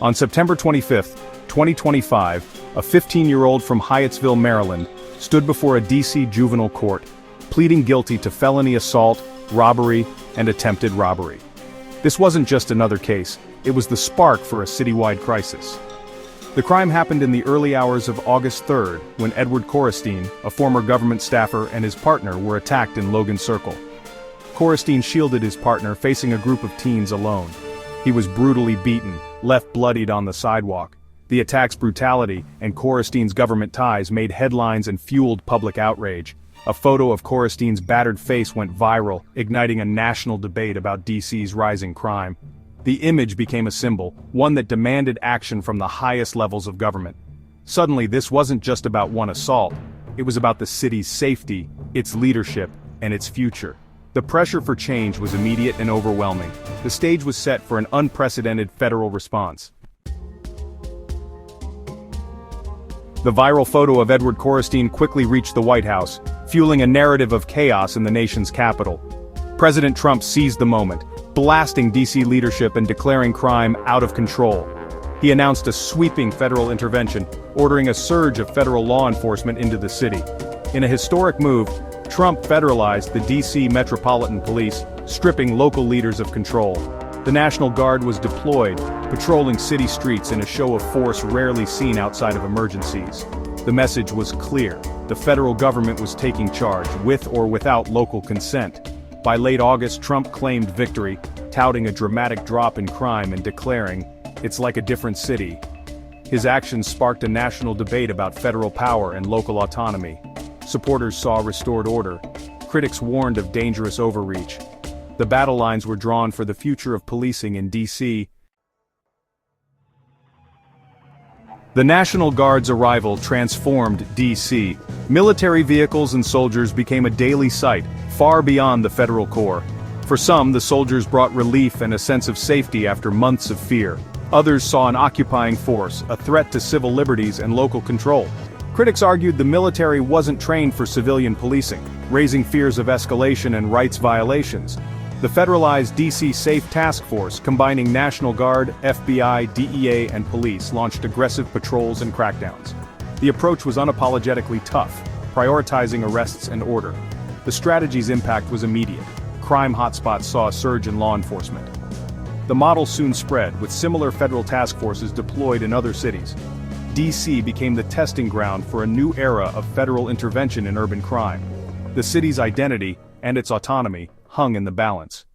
On September 25, 2025, a 15-year-old from Hyattsville, Maryland, stood before a D.C. juvenile court, pleading guilty to felony assault, robbery, and attempted robbery. This wasn't just another case, it was the spark for a citywide crisis. The crime happened in the early hours of August 3rd, when Edward Korestein, a former government staffer, and his partner were attacked in Logan Circle. Korestein shielded his partner, facing a group of teens alone. He was brutally beaten, left bloodied on the sidewalk. The attack's brutality and Korestein's government ties made headlines and fueled public outrage. A photo of Korestein's battered face went viral, igniting a national debate about DC's rising crime. The image became a symbol, one that demanded action from the highest levels of government. Suddenly, this wasn't just about one assault. It was about the city's safety, its leadership, and its future. The pressure for change was immediate and overwhelming. The stage was set for an unprecedented federal response. The viral photo of Edward Korestein quickly reached the White House, fueling a narrative of chaos in the nation's capital. President Trump seized the moment, blasting D.C. leadership and declaring crime out of control. He announced a sweeping federal intervention, ordering a surge of federal law enforcement into the city. In a historic move, Trump federalized the D.C. Metropolitan Police, stripping local leaders of control. The National Guard was deployed, patrolling city streets in a show of force rarely seen outside of emergencies. The message was clear: the federal government was taking charge, with or without local consent. By late August, Trump claimed victory, touting a dramatic drop in crime and declaring, "It's like a different city." His actions sparked a national debate about federal power and local autonomy. Supporters saw restored order. Critics warned of dangerous overreach. The battle lines were drawn for the future of policing in D.C. The National Guard's arrival transformed D.C. Military vehicles and soldiers became a daily sight, far beyond the federal core. For some, the soldiers brought relief and a sense of safety after months of fear. Others saw an occupying force, a threat to civil liberties and local control. Critics argued the military wasn't trained for civilian policing, raising fears of escalation and rights violations. The federalized D.C. Safe Task Force, combining National Guard, FBI, DEA, and police, launched aggressive patrols and crackdowns. The approach was unapologetically tough, prioritizing arrests and order. The strategy's impact was immediate. Crime hotspots saw a surge in law enforcement. The model soon spread, with similar federal task forces deployed in other cities. D.C. became the testing ground for a new era of federal intervention in urban crime. The city's identity, and its autonomy, hung in the balance.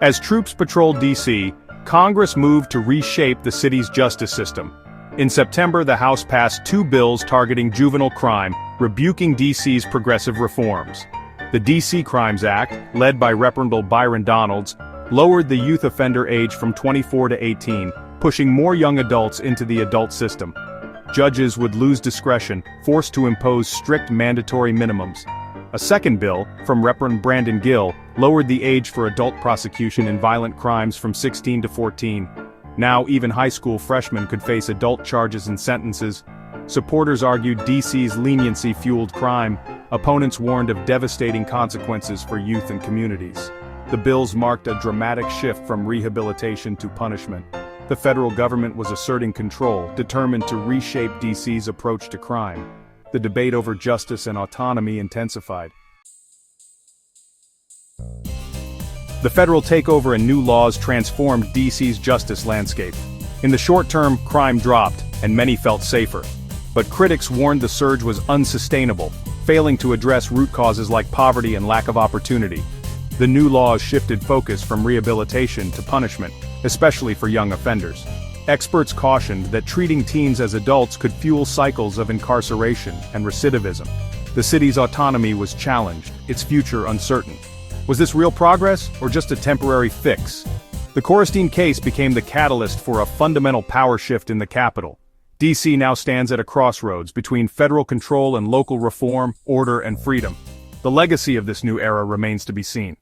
As troops patrolled D.C., Congress moved to reshape the city's justice system. In September, the House passed 2 bills targeting juvenile crime, rebuking D.C.'s progressive reforms. The D.C. Crimes Act, led by Representative Byron Donalds, lowered the youth offender age from 24 to 18, pushing more young adults into the adult system. Judges would lose discretion, forced to impose strict mandatory minimums. A second bill, from Representative Brandon Gill, lowered the age for adult prosecution in violent crimes from 16 to 14. Now even high school freshmen could face adult charges and sentences. Supporters argued D.C.'s leniency fueled crime. Opponents warned of devastating consequences for youth and communities. The bills marked a dramatic shift from rehabilitation to punishment. The federal government was asserting control, determined to reshape D.C.'s approach to crime. The debate over justice and autonomy intensified. The federal takeover and new laws transformed D.C.'s justice landscape. In the short term, crime dropped, and many felt safer. But critics warned the surge was unsustainable, failing to address root causes like poverty and lack of opportunity. The new laws shifted focus from rehabilitation to punishment, especially for young offenders. Experts cautioned that treating teens as adults could fuel cycles of incarceration and recidivism. The city's autonomy was challenged, its future uncertain. Was this real progress, or just a temporary fix? The Korestein case became the catalyst for a fundamental power shift in the capital. D.C. now stands at a crossroads between federal control and local reform, order, and freedom. The legacy of this new era remains to be seen.